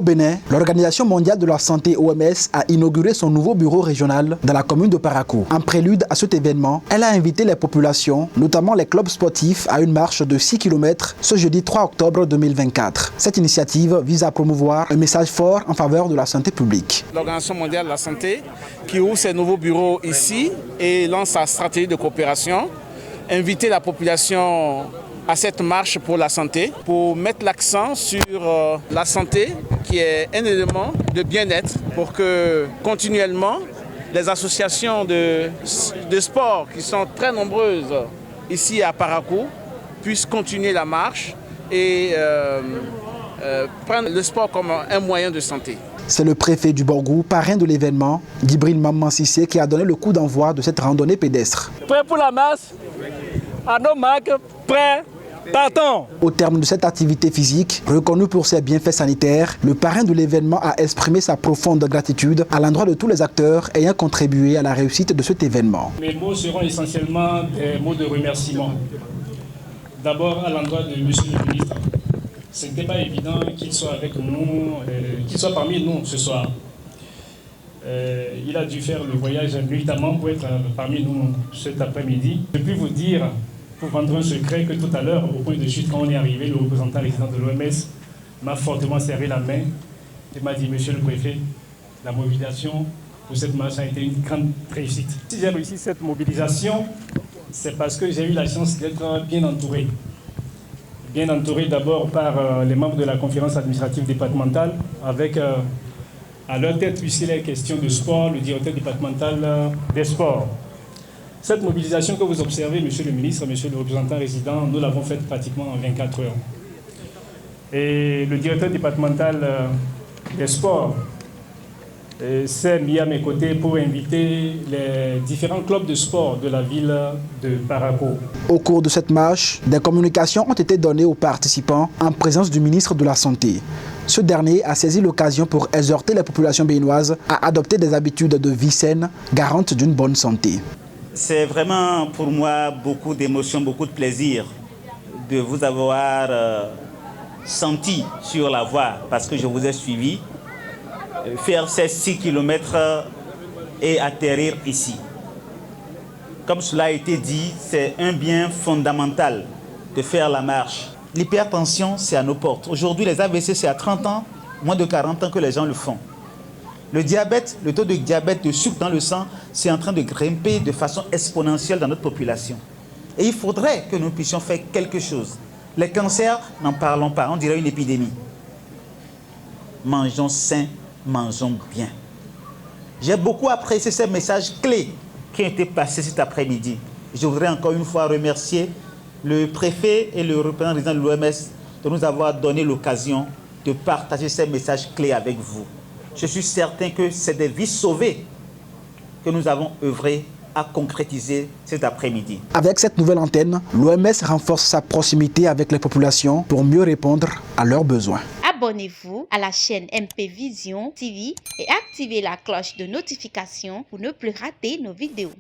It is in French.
Au Bénin, l'Organisation mondiale de la santé OMS a inauguré son nouveau bureau régional dans la commune de Parakou. En prélude à cet événement, elle a invité les populations, notamment les clubs sportifs, à une marche de 6 km ce jeudi 3 octobre 2024. Cette initiative vise à promouvoir un message fort en faveur de la santé publique. L'Organisation mondiale de la santé qui ouvre ses nouveaux bureaux ici et lance sa stratégie de coopération, inviter la population à cette marche pour la santé, pour mettre l'accent sur la santé qui est un élément de bien-être pour que continuellement les associations de sport qui sont très nombreuses ici à Parakou puissent continuer la marche et prendre le sport comme un moyen de santé. C'est le préfet du Borgou, parrain de l'événement, Djibril Maman Sissé, qui a donné le coup d'envoi de cette randonnée pédestre. Prêt pour la masse, à nos marques, prêt, partons. Au terme de cette activité physique, reconnue pour ses bienfaits sanitaires, le parrain de l'événement a exprimé sa profonde gratitude à l'endroit de tous les acteurs ayant contribué à la réussite de cet événement. Mes mots seront essentiellement des mots de remerciement. D'abord à l'endroit de Monsieur le ministre. Ce n'était pas évident qu'il soit avec nous, qu'il soit parmi nous ce soir. Il a dû faire le voyage nuitamment pour être parmi nous cet après-midi. Je puis vous dire, pour vendre un secret, que tout à l'heure, au point de chute, quand on est arrivé, le représentant résident de l'OMS m'a fortement serré la main et m'a dit, Monsieur le préfet, la mobilisation pour cette marche a été une grande réussite. Si j'ai réussi cette mobilisation, c'est parce que j'ai eu la chance d'être bien entouré. Bien entouré d'abord par les membres de la conférence administrative départementale, avec à leur tête, puisqu'il est question de sport, le directeur départemental des sports. Cette mobilisation que vous observez, Monsieur le ministre, Monsieur le représentant résident, nous l'avons faite pratiquement en 24 heures. Et le directeur départemental des sports s'est mis à mes côtés pour inviter les différents clubs de sport de la ville de Parakou. Au cours de cette marche, des communications ont été données aux participants en présence du ministre de la Santé. Ce dernier a saisi l'occasion pour exhorter les populations béninoises à adopter des habitudes de vie saine, garantes d'une bonne santé. C'est vraiment pour moi beaucoup d'émotion, beaucoup de plaisir de vous avoir senti sur la voie parce que je vous ai suivi. Faire ces 6 km et atterrir ici. Comme cela a été dit, c'est un bien fondamental de faire la marche. L'hypertension, c'est à nos portes. Aujourd'hui, les AVC, c'est à 30 ans, moins de 40 ans que les gens le font. Le diabète, le taux de diabète, de sucre dans le sang, c'est en train de grimper de façon exponentielle dans notre population. Et il faudrait que nous puissions faire quelque chose. Les cancers, n'en parlons pas, on dirait une épidémie. Mangeons sain, mangeons bien. J'ai beaucoup apprécié ces messages clés qui ont été passés cet après-midi. Je voudrais encore une fois remercier le préfet et le représentant résident de l'OMS de nous avoir donné l'occasion de partager ces messages clés avec vous. Je suis certain que c'est des vies sauvées que nous avons œuvré à concrétiser cet après-midi. Avec cette nouvelle antenne, l'OMS renforce sa proximité avec les populations pour mieux répondre à leurs besoins. Abonnez-vous à la chaîne MP Vision TV et activez la cloche de notification pour ne plus rater nos vidéos.